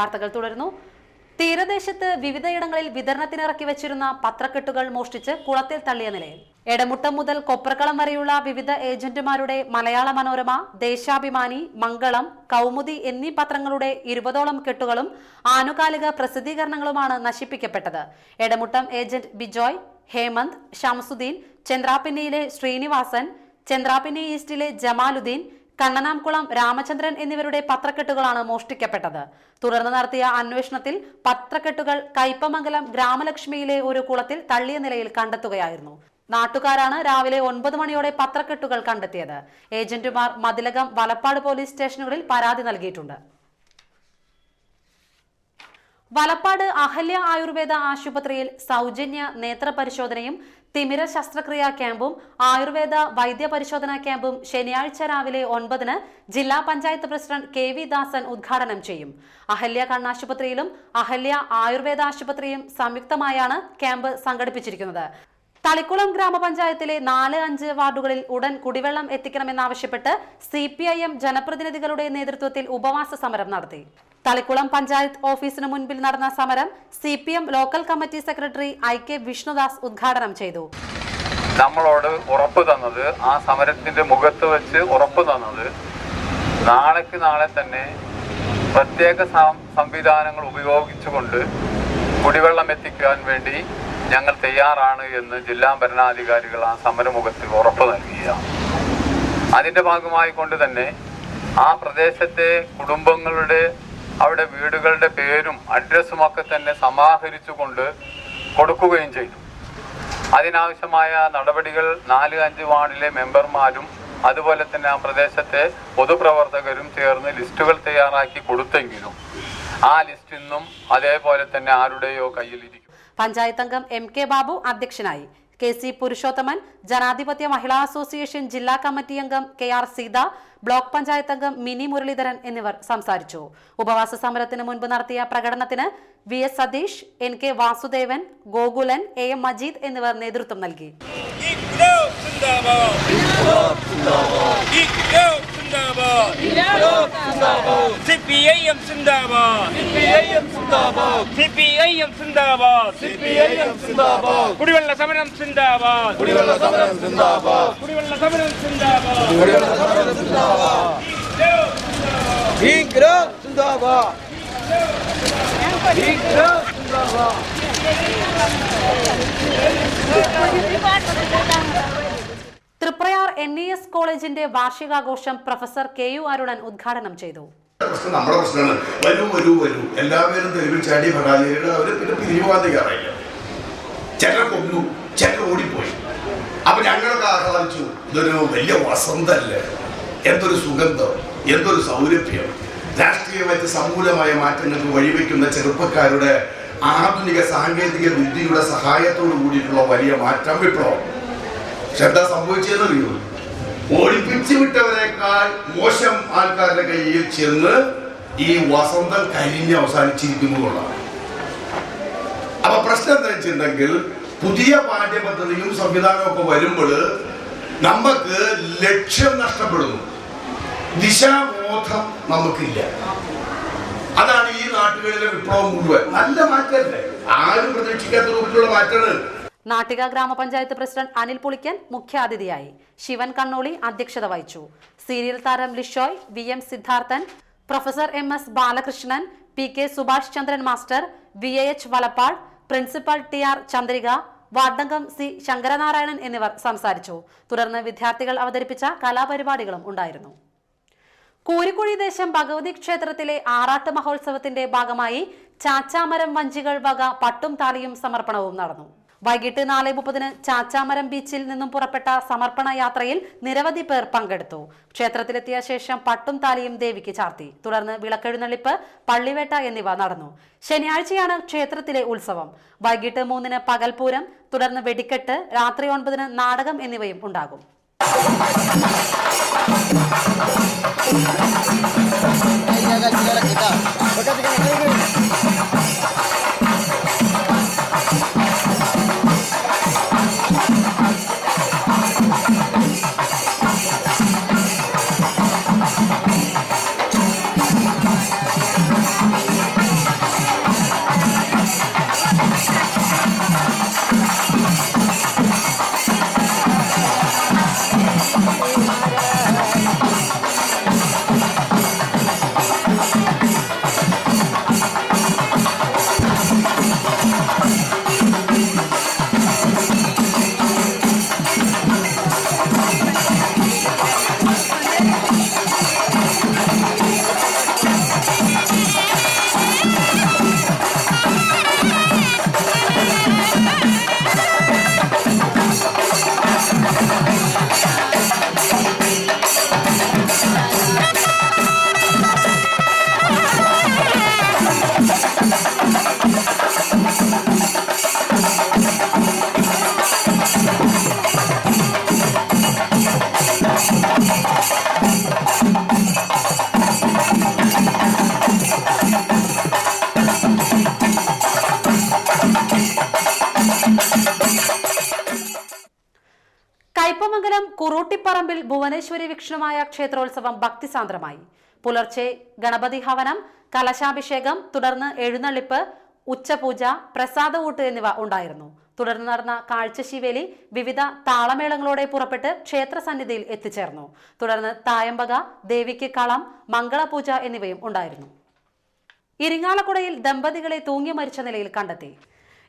വാർത്തകൾ തുടരുന്നു. തീരദേശത്ത് വിവിധയിടങ്ങളിൽ വിതരണത്തിനിറക്കി വെച്ചിരുന്ന പത്രക്കെട്ടുകൾ മോഷ്ടിച്ച് കുളത്തിൽ തള്ളിയ നിലയിൽ. എടമുട്ടം മുതൽ കൊപ്രക്കളം വരെയുള്ള വിവിധ ഏജന്റുമാരുടെ മലയാള മനോരമ, ദേശാഭിമാനി, മംഗളം, കൗമുദി എന്നീ പത്രങ്ങളുടെ 20ഓളം കെട്ടുകളും ആനുകാലിക പ്രസിദ്ധീകരണങ്ങളുമാണ് നശിപ്പിക്കപ്പെട്ടത്. എടമുട്ടം ഏജന്റ് ബിജോയ്, ഹേമന്ത്, ഷംസുദ്ദീൻ, ചന്ദ്രാപിന്നിയിലെ ശ്രീനിവാസൻ, ചന്ദ്രാപിന്നി ഈസ്റ്റിലെ ജമാലുദ്ദീൻ, കണ്ണനാംകുളം രാമചന്ദ്രൻ എന്നിവരുടെ പത്രക്കെട്ടുകളാണ് മോഷ്ടിക്കപ്പെട്ടത്. തുടർന്ന് നടത്തിയ അന്വേഷണത്തിൽ പത്രക്കെട്ടുകൾ കയ്പമംഗലം ഗ്രാമലക്ഷ്മിയിലെ ഒരു കുളത്തിൽ തള്ളിയ നിലയിൽ കണ്ടെത്തുകയായിരുന്നു. നാട്ടുകാരാണ് രാവിലെ 9 മണിയോടെ പത്രക്കെട്ടുകൾ കണ്ടെത്തിയത്. ഏജന്റുമാർ മതിലകം, വലപ്പാട് പോലീസ് സ്റ്റേഷനുകളിൽ പരാതി നൽകിയിട്ടുണ്ട്. വലപ്പാട് അഹല്യ ആയുർവേദ ആശുപത്രിയിൽ സൗജന്യ നേത്രപരിശോധനയും തിമിര ശസ്ത്രക്രിയാ ക്യാമ്പും ആയുർവേദ വൈദ്യ പരിശോധനാ ക്യാമ്പും ശനിയാഴ്ച രാവിലെ 9-ന് ജില്ലാ പഞ്ചായത്ത് പ്രസിഡന്റ് KV ദാസൻ ഉദ്ഘാടനം ചെയ്യും. അഹല്യ കണ്ണാശുപത്രിയിലും അഹല്യ ആയുർവേദ ആശുപത്രിയും സംയുക്തമായാണ് ക്യാമ്പ് സംഘടിപ്പിച്ചിരിക്കുന്നത്. തളിക്കുളം ഗ്രാമപഞ്ചായത്തിലെ 4-5 വാർഡുകളിൽ ഉടൻ കുടിവെള്ളം എത്തിക്കണമെന്നാവശ്യപ്പെട്ട് CPIM ജനപ്രതിനിധികളുടെ നേതൃത്വത്തിൽ ഉപവാസ സമരം നടത്തി. തളിക്കുളം പഞ്ചായത്ത് ഓഫീസിന് മുൻപിൽ നടന്ന സമരം CPM local committee secretary IK Vishnudas ഉദ്ഘാടനം ചെയ്തു. നമ്മളോട് ഉറപ്പ് തന്നത്, ആ സമരത്തിന്റെ മുഖത്ത് വെച്ച് ഉറപ്പ് തന്നത്, നാളെ തന്നെ പ്രത്യേക സംവിധാനങ്ങൾ ഉപയോഗിച്ചുകൊണ്ട് കുടിവെള്ളം എത്തിക്കാൻ വേണ്ടി ഞങ്ങൾ തയ്യാറാണ് എന്ന് ജില്ലാ ഭരണാധികാരികൾ ആ സമരമുഖത്തിൽ ഉറപ്പ് നൽകിയതാണ്. അതിന്റെ ഭാഗമായി കൊണ്ട് തന്നെ ആ പ്രദേശത്തെ കുടുംബങ്ങളുടെ, അവിടെ വീടുകളുടെ പേരും അഡ്രസ്സും ഒക്കെ തന്നെ സമാഹരിച്ചുകൊണ്ട് കൊടുക്കുകയും ചെയ്തു. അതിനാവശ്യമായ നടപടികൾ 4-5 വാർഡിലെ മെമ്പർമാരും അതുപോലെ തന്നെ ആ പ്രദേശത്തെ പൊതുപ്രവർത്തകരും ചേർന്ന് ലിസ്റ്റുകൾ തയ്യാറാക്കി കൊടുത്തെങ്കിലും ആ ലിസ്റ്റ് ഇന്നും അതേപോലെ തന്നെ ആരുടെയോ കയ്യിലിരിക്കും. പഞ്ചായത്ത് അംഗം MK ബാബു അധ്യക്ഷനായി. KC പുരുഷോത്തമൻ, ജനാധിപത്യ മഹിളാ അസോസിയേഷൻ ജില്ലാ കമ്മിറ്റി അംഗം KR സീത, ബ്ലോക്ക് പഞ്ചായത്ത് അംഗം മിനി മുരളീധരൻ എന്നിവർ സംസാരിച്ചു. ഉപവാസ സമരത്തിന് മുൻപ് നടത്തിയ പ്രകടനത്തിന് VS Satheesh, NK Vasudevan, Gokulan, AM Majeed എന്നിവർ നേതൃത്വം നൽകി. CPIM സിന്ദാബാദ്, CPIM സിന്ദാബാദ്, കുടിവെള്ള സമരം സിന്ദാബാദ്, കുടിവെള്ള സമരം സിന്ദാബാദ്, കുടിവെള്ള സമരം സിന്ദാബാദ്, കുടിവെള്ള സമരം സിന്ദാബാദ്, ഇൻക്ലാബ് സിന്ദാബാദ്, ഇൻക്ലാബ് സിന്ദാബാദ്. തൃപ്രയാർ NES കോളേജിന്റെ വാർഷികാഘോഷം പ്രൊഫസർ KU അരുണൻ ഉദ്ഘാടനം ചെയ്തു. നമ്മുടെ പ്രശ്നമാണ്. വരൂ എല്ലാവരും തെരുവിൽ ചാടി ഭടാതികൾ അവര് പിന്നെ പിരിവാൻ തയ്യാറായില്ല. ചിലർ കൊന്നു, ചിലർ ഓടിപ്പോയി. അപ്പൊ ഞങ്ങളൊക്കെ ആഹ്ലാദിച്ചു. ഇതൊരു വലിയ വസന്തല്ലേ, എന്തൊരു സുഗന്ധം, എന്തൊരു സൗരഭ്യം. രാഷ്ട്രീയമായിട്ട് സമൂലമായ മാറ്റങ്ങൾക്ക് വഴിവെക്കുന്ന ചെറുപ്പക്കാരുടെ ആധുനിക സാങ്കേതിക വിദ്യയുടെ സഹായത്തോടു കൂടിയിട്ടുള്ള വലിയ മാറ്റം, വിപ്ലവം. എന്താ സംഭവിച്ചതെന്നറിയോ? ഒളിപ്പിച്ചു വിട്ടവരെക്കാൾ മോശം ആൾക്കാരുടെ കയ്യിൽ ചെന്ന് ഈ വസന്തം കരിഞ്ഞ് അവസാനിച്ചിരിക്കുന്നതാണ്. അപ്പൊ പ്രശ്നം എന്താ വെച്ചിട്ടുണ്ടെങ്കിൽ, പുതിയ പാഠ്യപദ്ധതിയും സംവിധാനവും ഒക്കെ വരുമ്പോൾ നമുക്ക് ലക്ഷ്യം നഷ്ടപ്പെടുന്നു, ദിശാബോധം നമുക്കില്ല. അതാണ് ഈ നാട്ടുകളിലെ വിപ്ലവം മുഴുവൻ. നല്ല മാറ്റമല്ലേ, ആരും പ്രതീക്ഷിക്കാത്ത രൂപത്തിലുള്ള മാറ്റമാണ്. നാട്ടിക ഗ്രാമപഞ്ചായത്ത് പ്രസിഡന്റ് അനിൽ പുളിക്കൻ മുഖ്യാതിഥിയായി. ശിവൻ കണ്ണോളി അധ്യക്ഷത വഹിച്ചു. സീരിയൽ താരം Lishoy, VM Siddharthan, professor MS Balakrishnan, PK Subhash Chandran master, VAH Valappad, principal TR Chandrika, വാർഡംഗം C ശങ്കരനാരായണൻ എന്നിവർ സംസാരിച്ചു. തുടർന്ന് വിദ്യാർത്ഥികൾ അവതരിപ്പിച്ച കലാപരിപാടികളും ഉണ്ടായിരുന്നു. കൂരിക്കുഴി ദേശം ഭഗവതി ക്ഷേത്രത്തിലെ ആറാട്ട് മഹോത്സവത്തിന്റെ ഭാഗമായി ചാച്ചാമരം വഞ്ചികൾ വക പട്ടും താലിയും സമർപ്പണവും നടന്നു. വൈകിട്ട് 4:30-ന് ചാച്ചാമരം ബീച്ചിൽ നിന്നും പുറപ്പെട്ട സമർപ്പണ യാത്രയിൽ നിരവധി പേർ പങ്കെടുത്തു. ക്ഷേത്രത്തിലെത്തിയ ശേഷം പട്ടും താലിയും ദേവിക്ക് ചാർത്തി. തുടർന്ന് വിളക്കെഴുന്നള്ളിപ്പ്, പള്ളിവേട്ട എന്നിവ നടന്നു. ശനിയാഴ്ചയാണ് ക്ഷേത്രത്തിലെ ഉത്സവം. വൈകിട്ട് 3-ന് പകൽപൂരം, തുടർന്ന് വെടിക്കെട്ട്, രാത്രി 9-ന് നാടകം എന്നിവയും ഉണ്ടാകും. തളിപ്പറമ്പിൽ ഭുവനേശ്വരി വിഷ്ണുമായ ക്ഷേത്രോത്സവം ഭക്തിസാന്ദ്രമായി. പുലർച്ചെ ഗണപതി ഹവനം, കലശാഭിഷേകം, തുടർന്ന് എഴുന്നള്ളിപ്പ്, ഉച്ചപൂജ, പ്രസാദകൂട്ട് എന്നിവ ഉണ്ടായിരുന്നു. തുടർന്ന് നടന്ന കാഴ്ചശീവേലി വിവിധ താളമേളങ്ങളോടെ പുറപ്പെട്ട് ക്ഷേത്രസന്നിധിയിൽ എത്തിച്ചേർന്നു. തുടർന്ന് തായമ്പക, ദേവിക്ക് കളം, മംഗളപൂജ എന്നിവയും ഉണ്ടായിരുന്നു. ഇരിങ്ങാലക്കുടയിൽ ദമ്പതികളെ തൂങ്ങി മരിച്ച നിലയിൽ കണ്ടെത്തി.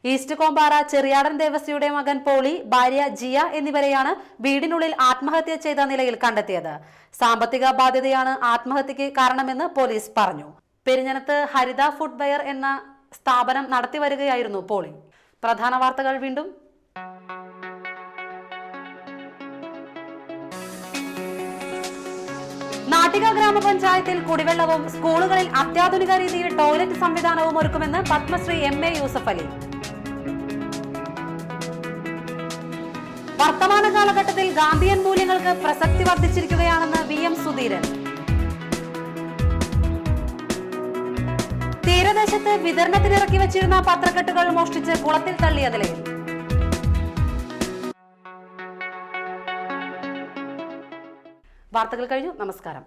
ഈസ്റ്റ് കോമ്പാറ ചെറിയാടൻ ദേവസ്യയുടെ മകൻ പോളി, ഭാര്യ ജിയ എന്നിവരെയാണ് വീടിനുള്ളിൽ ആത്മഹത്യ ചെയ്ത നിലയിൽ കണ്ടെത്തിയത്. സാമ്പത്തിക ബാധ്യതയാണ് ആത്മഹത്യക്ക് കാരണമെന്ന് പോലീസ് പറഞ്ഞു. പെരിഞ്ഞനത്ത് ഹരിത ഫുട്വെയർ എന്ന സ്ഥാപനം നടത്തിവരികയായിരുന്നു പോളി. പ്രധാന വാർത്തകൾ വീണ്ടും. നാട്ടിക ഗ്രാമപഞ്ചായത്തിൽ കുടിവെള്ളവും സ്കൂളുകളിൽ അത്യാധുനിക രീതിയിൽ ടോയ്ലറ്റ് സംവിധാനവും ഒരുക്കുമെന്ന് പത്മശ്രീ MA യൂസഫ് അലി. വർത്തമാന കാലഘട്ടത്തിൽ ഗാന്ധിയൻ മൂല്യങ്ങൾക്ക് പ്രസക്തി വർദ്ധിച്ചിരിക്കുകയാണെന്ന് VM സുധീരൻ. തീരദേശത്ത് വിതരണത്തിനിറക്കി വച്ചിരുന്ന പത്രക്കെട്ടുകൾ മോഷ്ടിച്ച് കുളത്തിൽ തള്ളിയ നിലയിൽ. വാർത്തകൾ കഴിഞ്ഞു. നമസ്കാരം.